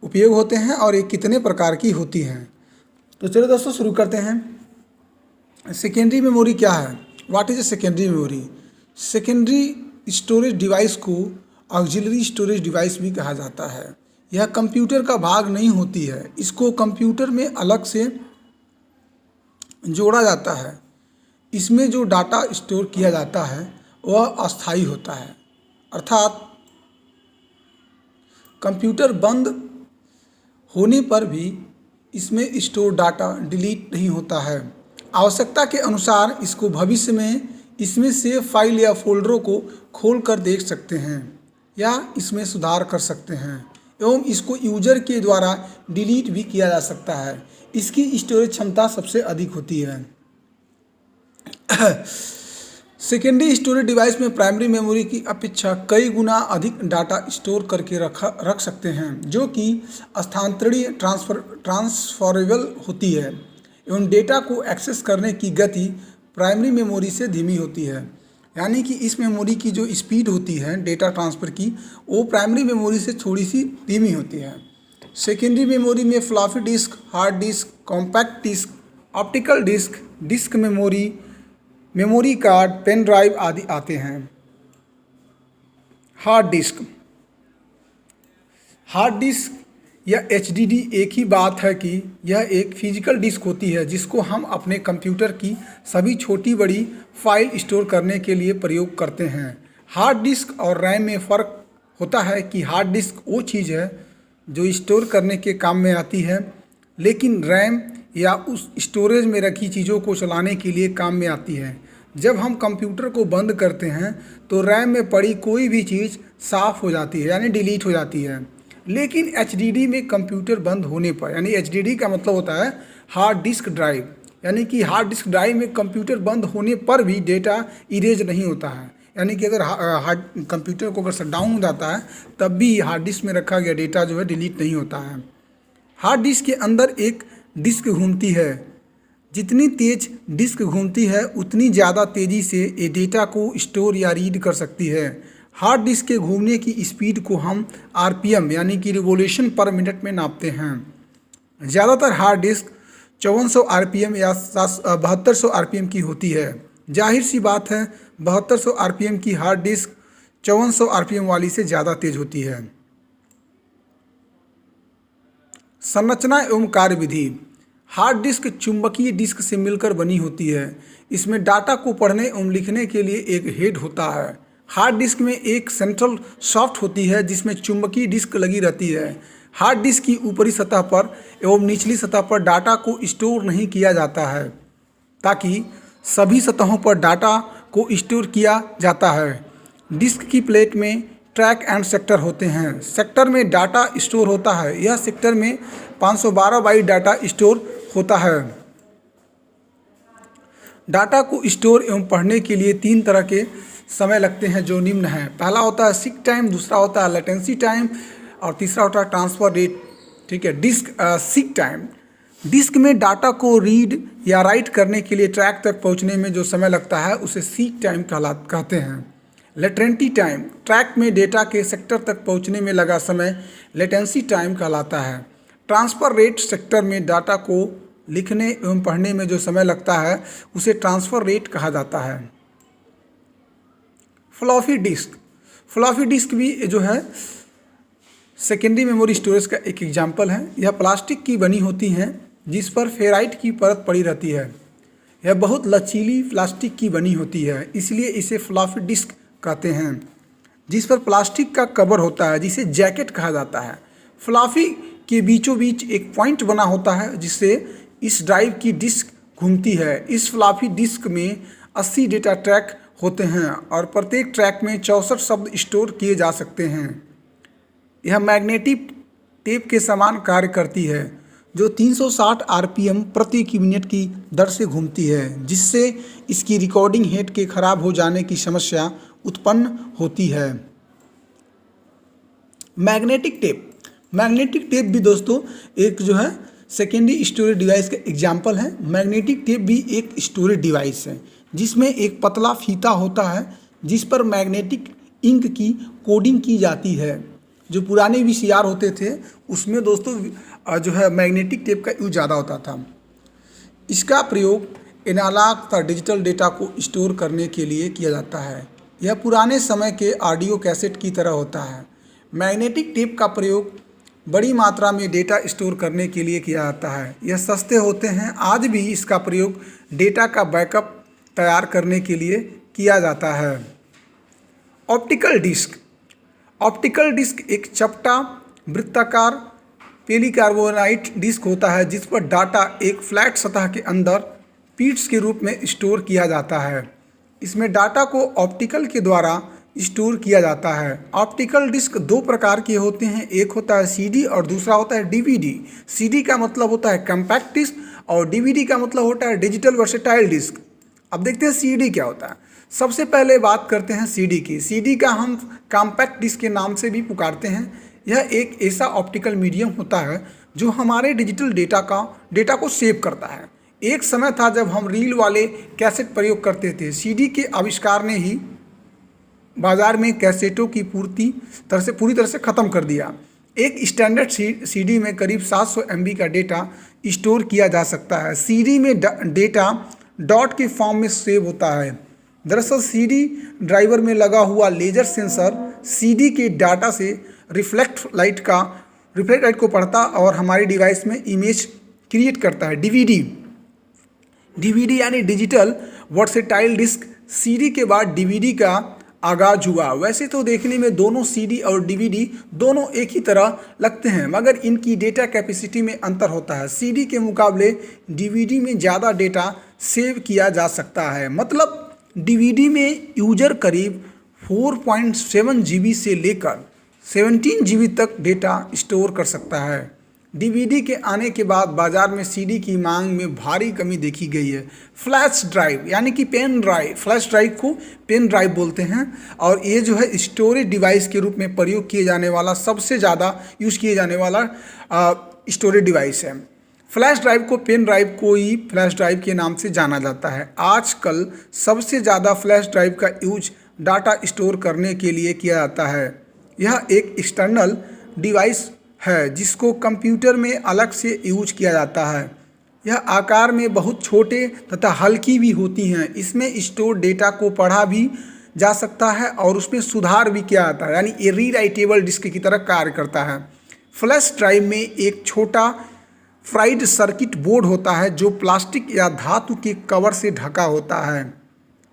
उपयोग होते हैं और ये कितने प्रकार की होती हैं। तो चलो दोस्तों शुरू करते हैं। सेकेंडरी मेमोरी क्या है? What is a secondary memory? Secondary storage device को ऑक्सिलरी स्टोरेज डिवाइस भी कहा जाता है। यह कंप्यूटर का भाग नहीं होती है, इसको कंप्यूटर में अलग से जोड़ा जाता है। इसमें जो डाटा स्टोर किया जाता है वह अस्थायी होता है, अर्थात कंप्यूटर बंद होने पर भी इसमें स्टोर डाटा डिलीट नहीं होता है। आवश्यकता के अनुसार इसको भविष्य में इसमें से फाइल या फोल्डरों को खोल कर देख सकते हैं या इसमें सुधार कर सकते हैं एवं इसको यूजर के द्वारा डिलीट भी किया जा सकता है। इसकी स्टोरेज क्षमता सबसे अधिक होती है। सेकेंडरी स्टोरेज डिवाइस में प्राइमरी मेमोरी की अपेक्षा कई गुना अधिक डाटा स्टोर करके रख सकते हैं, जो कि स्थानांतरणीय ट्रांसफरेबल होती है एवं डेटा को एक्सेस करने की गति प्राइमरी मेमोरी से धीमी होती है। यानी कि इस मेमोरी की जो स्पीड होती है डेटा ट्रांसफ़र की, वो प्राइमरी मेमोरी से थोड़ी सी धीमी होती है। सेकेंडरी मेमोरी में floppy disk, hard disk, compact disk, optical disk, disk memory, memory card, pen drive आदि आते हैं। हार्ड डिस्क या HDD एक ही बात है कि यह एक फिजिकल डिस्क होती है जिसको हम अपने कंप्यूटर की सभी छोटी बड़ी फाइल स्टोर करने के लिए प्रयोग करते हैं। हार्ड डिस्क और रैम में फ़र्क होता है कि हार्ड डिस्क वो चीज़ है जो स्टोर करने के काम में आती है, लेकिन रैम या उस स्टोरेज में रखी चीज़ों को चलाने के लिए काम में आती है। जब हम कंप्यूटर को बंद करते हैं तो रैम में पड़ी कोई भी चीज़ साफ़ हो जाती है, यानी डिलीट हो जाती है। लेकिन HDD में कंप्यूटर बंद होने पर, यानी HDD का मतलब होता है हार्ड डिस्क ड्राइव, यानी कि हार्ड डिस्क ड्राइव में कंप्यूटर बंद होने पर भी डेटा इरेज नहीं होता है। यानी कि अगर हार्ड कंप्यूटर को अगर शट डाउन हो जाता है तब भी हार्ड डिस्क में रखा गया डेटा जो है डिलीट नहीं होता है। हार्ड डिस्क के अंदर एक डिस्क घूमती है। जितनी तेज डिस्क घूमती है उतनी ज़्यादा तेज़ी से ये डेटा को स्टोर या रीड कर सकती है। हार्ड डिस्क के घूमने की स्पीड को हम RPM यानी कि रिवोल्यूशन पर मिनट में नापते हैं। ज़्यादातर हार्ड डिस्क 5400 RPM या 7200 RPM की होती है। जाहिर सी बात है 7200 RPM की हार्ड डिस्क 5400 RPM वाली से ज़्यादा तेज होती है। संरचना एवं कार्यविधि। हार्ड डिस्क चुंबकीय डिस्क से मिलकर बनी होती है। इसमें डाटा को पढ़ने एवं लिखने के लिए एक हेड होता है। हार्ड डिस्क में एक सेंट्रल सॉफ्ट होती है जिसमें चुंबकीय डिस्क लगी रहती है। हार्ड डिस्क की ऊपरी सतह पर एवं निचली सतह पर डाटा को स्टोर नहीं किया जाता है, ताकि सभी सतहों पर डाटा को स्टोर किया जाता है। डिस्क की प्लेट में ट्रैक एंड सेक्टर होते हैं। सेक्टर में डाटा स्टोर होता है। यह सेक्टर में 512 बाइट डाटा स्टोर होता है। डाटा को स्टोर एवं पढ़ने के लिए 3 तरह के समय लगते हैं जो निम्न हैं। पहला होता है सीक टाइम, दूसरा होता है लेटेंसी टाइम और तीसरा होता है ट्रांसफ़र रेट। ठीक है। सीक टाइम, डिस्क में डाटा को रीड या राइट करने के लिए ट्रैक तक पहुंचने में जो समय लगता है उसे सीक टाइम कहते हैं। लेटेंसी टाइम, ट्रैक में डेटा के सेक्टर तक पहुंचने में लगा समय लेटेंसी टाइम कहलाता है। ट्रांसफ़र रेट, सेक्टर में डाटा को लिखने एवं पढ़ने में जो समय लगता है उसे ट्रांसफ़र रेट कहा जाता है। फ्लॉपी डिस्क भी जो है सेकेंडरी मेमोरी स्टोरेज का एक एग्जाम्पल है। यह प्लास्टिक की बनी होती हैं जिस पर फेराइट की परत पड़ी रहती है। यह बहुत लचीली प्लास्टिक की बनी होती है, इसलिए इसे फ्लॉपी डिस्क कहते हैं। जिस पर प्लास्टिक का कवर होता है जिसे जैकेट कहा जाता है। फ्लॉपी के बीचों बीच एक पॉइंट बना होता है जिससे इस ड्राइव की डिस्क घूमती है। इस फ्लॉपी डिस्क में 80 डेटा ट्रैक होते हैं और प्रत्येक ट्रैक में 64 शब्द स्टोर किए जा सकते हैं। यह मैग्नेटिक टेप के समान कार्य करती है जो 360 RPM प्रति मिनट की दर से घूमती है, जिससे इसकी रिकॉर्डिंग हेड के खराब हो जाने की समस्या उत्पन्न होती है। मैग्नेटिक टेप भी दोस्तों एक जो है सेकेंडरी स्टोरेज डिवाइस का एग्जाम्पल है। मैग्नेटिक टेप भी एक स्टोरेज डिवाइस है जिसमें एक पतला फीता होता है जिस पर मैग्नेटिक इंक की कोडिंग की जाती है। जो पुराने वीसीआर होते थे उसमें दोस्तों जो है मैग्नेटिक टेप का यूज ज़्यादा होता था। इसका प्रयोग एनालॉग तथा डिजिटल डेटा को स्टोर करने के लिए किया जाता है। यह पुराने समय के ऑडियो कैसेट की तरह होता है। मैग्नेटिक टेप का प्रयोग बड़ी मात्रा में डेटा स्टोर करने के लिए किया जाता है। यह सस्ते होते हैं। आज भी इसका प्रयोग डेटा का बैकअप तैयार करने के लिए किया जाता है। Optical disc. ऑप्टिकल डिस्क एक चपटा वृत्ताकार पॉलीकार्बोनेट डिस्क होता है जिस पर डाटा एक फ्लैट सतह के अंदर पीट्स के रूप में स्टोर किया जाता है। इसमें डाटा को ऑप्टिकल के द्वारा स्टोर किया जाता है। ऑप्टिकल डिस्क दो प्रकार के होते हैं, एक होता है सीडी और दूसरा होता है डीवीडी। सीडी का मतलब होता है कम्पैक्ट डिस्क और डीवीडी का मतलब होता है डिजिटल वर्सेटाइल डिस्क। अब देखते हैं सीडी क्या होता है। सबसे पहले बात करते हैं सीडी की। सीडी का हम कॉम्पैक्ट डिस्क के नाम से भी पुकारते हैं। यह एक ऐसा ऑप्टिकल मीडियम होता है जो हमारे डिजिटल डेटा को सेव करता है। एक समय था जब हम रील वाले कैसेट प्रयोग करते थे। सीडी के आविष्कार ने ही बाजार में कैसेटों की पूरी तरह से ख़त्म कर दिया। एक स्टैंडर्ड सीडी में करीब 700 MB का डेटा स्टोर किया जा सकता है। सीडी में डेटा डॉट के फॉर्म में सेव होता है। दरअसल सीडी ड्राइवर में लगा हुआ लेजर सेंसर सीडी के डाटा से रिफ्लेक्ट लाइट को पढ़ता और हमारे डिवाइस में इमेज क्रिएट करता है। डीवीडी यानी डिजिटल वर्सेटाइल डिस्क। सीडी के बाद डीवीडी का आगाज हुआ। वैसे तो देखने में दोनों सीडी और डीवीडी दोनों एक ही तरह लगते हैं, मगर इनकी डेटा कैपेसिटी में अंतर होता है। सीडी के मुकाबले डीवीडी में ज़्यादा डेटा सेव किया जा सकता है। मतलब डीवीडी में यूजर करीब 4.7 GB से लेकर 17 GB तक डेटा स्टोर कर सकता है। डीवीडी के आने के बाद बाजार में सीडी की मांग में भारी कमी देखी गई है। फ्लैश ड्राइव यानी कि पेन ड्राइव, फ्लैश ड्राइव को पेन ड्राइव बोलते हैं और ये जो है स्टोरेज डिवाइस के रूप में प्रयोग किए जाने वाला सबसे ज़्यादा यूज़ किए जाने वाला स्टोरेज डिवाइस है। फ्लैश ड्राइव को पेन ड्राइव को ही फ्लैश ड्राइव के नाम से जाना जाता है। आजकल सबसे ज़्यादा फ्लैश ड्राइव का यूज डाटा स्टोर करने के लिए किया जाता है। यह एक एक्सटर्नल डिवाइस है जिसको कंप्यूटर में अलग से यूज किया जाता है। यह आकार में बहुत छोटे तथा हल्की भी होती हैं। इसमें स्टोर डेटा को पढ़ा भी जा सकता है और उसमें सुधार भी किया जाता है, यानी ये रीराइटेबल डिस्क की तरह कार्य करता है। फ्लैश ड्राइव में एक छोटा फ्राइड सर्किट बोर्ड होता है जो प्लास्टिक या धातु के कवर से ढका होता है,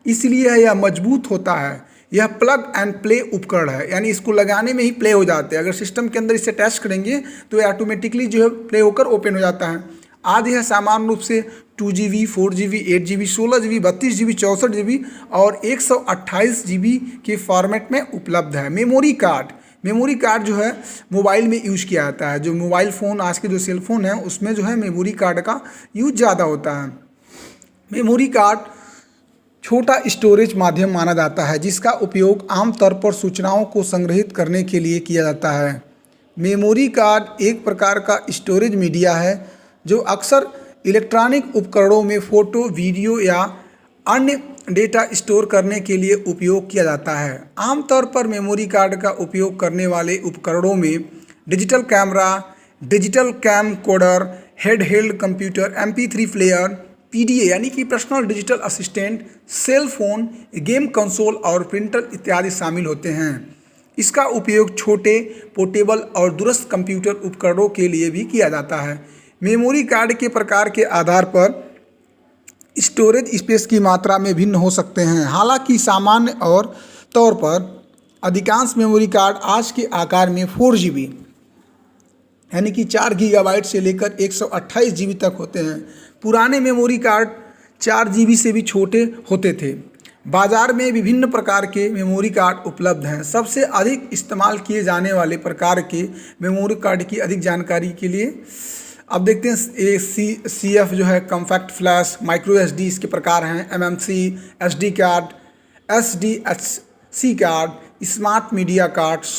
इसलिए यह मजबूत होता है। यह प्लग एंड प्ले उपकरण है, यानी इसको लगाने में ही प्ले हो जाते हैं। अगर सिस्टम के अंदर इसे अटैच करेंगे तो ये ऑटोमेटिकली जो है प्ले होकर ओपन हो जाता है। आज यह सामान्य रूप से 2GB, 4GB, 8GB, 16GB, 32GB, 64GB और 128GB के फॉर्मेट में उपलब्ध है। मेमोरी कार्ड जो है मोबाइल में यूज किया जाता है। जो मोबाइल फ़ोन, आज के जो सेल फोन है उसमें जो है मेमोरी कार्ड का यूज ज़्यादा होता है। मेमोरी कार्ड छोटा स्टोरेज माध्यम माना जाता है जिसका उपयोग आमतौर पर सूचनाओं को संग्रहित करने के लिए किया जाता है। मेमोरी कार्ड एक प्रकार का स्टोरेज मीडिया है जो अक्सर इलेक्ट्रॉनिक उपकरणों में फ़ोटो, वीडियो या अन्य डेटा स्टोर करने के लिए उपयोग किया जाता है। आमतौर पर मेमोरी कार्ड का उपयोग करने वाले उपकरणों में digital camera, digital camcorder, head held computer, MP3 player, PDA यानी कि personal digital assistant, cell phone, game console और प्रिंटर इत्यादि शामिल होते हैं। इसका उपयोग छोटे, पोर्टेबल और दूरस्थ कंप्यूटर उपकरणों के लिए भी किया जाता है। मेमोरी कार्ड के प्रकार के आधार पर स्टोरेज स्पेस की मात्रा में भिन्न हो सकते हैं। हालांकि सामान्य और तौर पर अधिकांश मेमोरी कार्ड आज के आकार में 4GB यानी कि 4 GB से लेकर 128GB तक होते हैं। पुराने मेमोरी कार्ड 4GB से भी छोटे होते थे। बाज़ार में विभिन्न प्रकार के मेमोरी कार्ड उपलब्ध हैं। सबसे अधिक इस्तेमाल किए जाने वाले प्रकार के मेमोरी कार्ड की अधिक जानकारी के लिए अब देखते हैं CF जो है कॉम्पैक्ट फ्लैश, माइक्रो SD इसके प्रकार हैं, MMC, SD card, SDHC card, smart media card,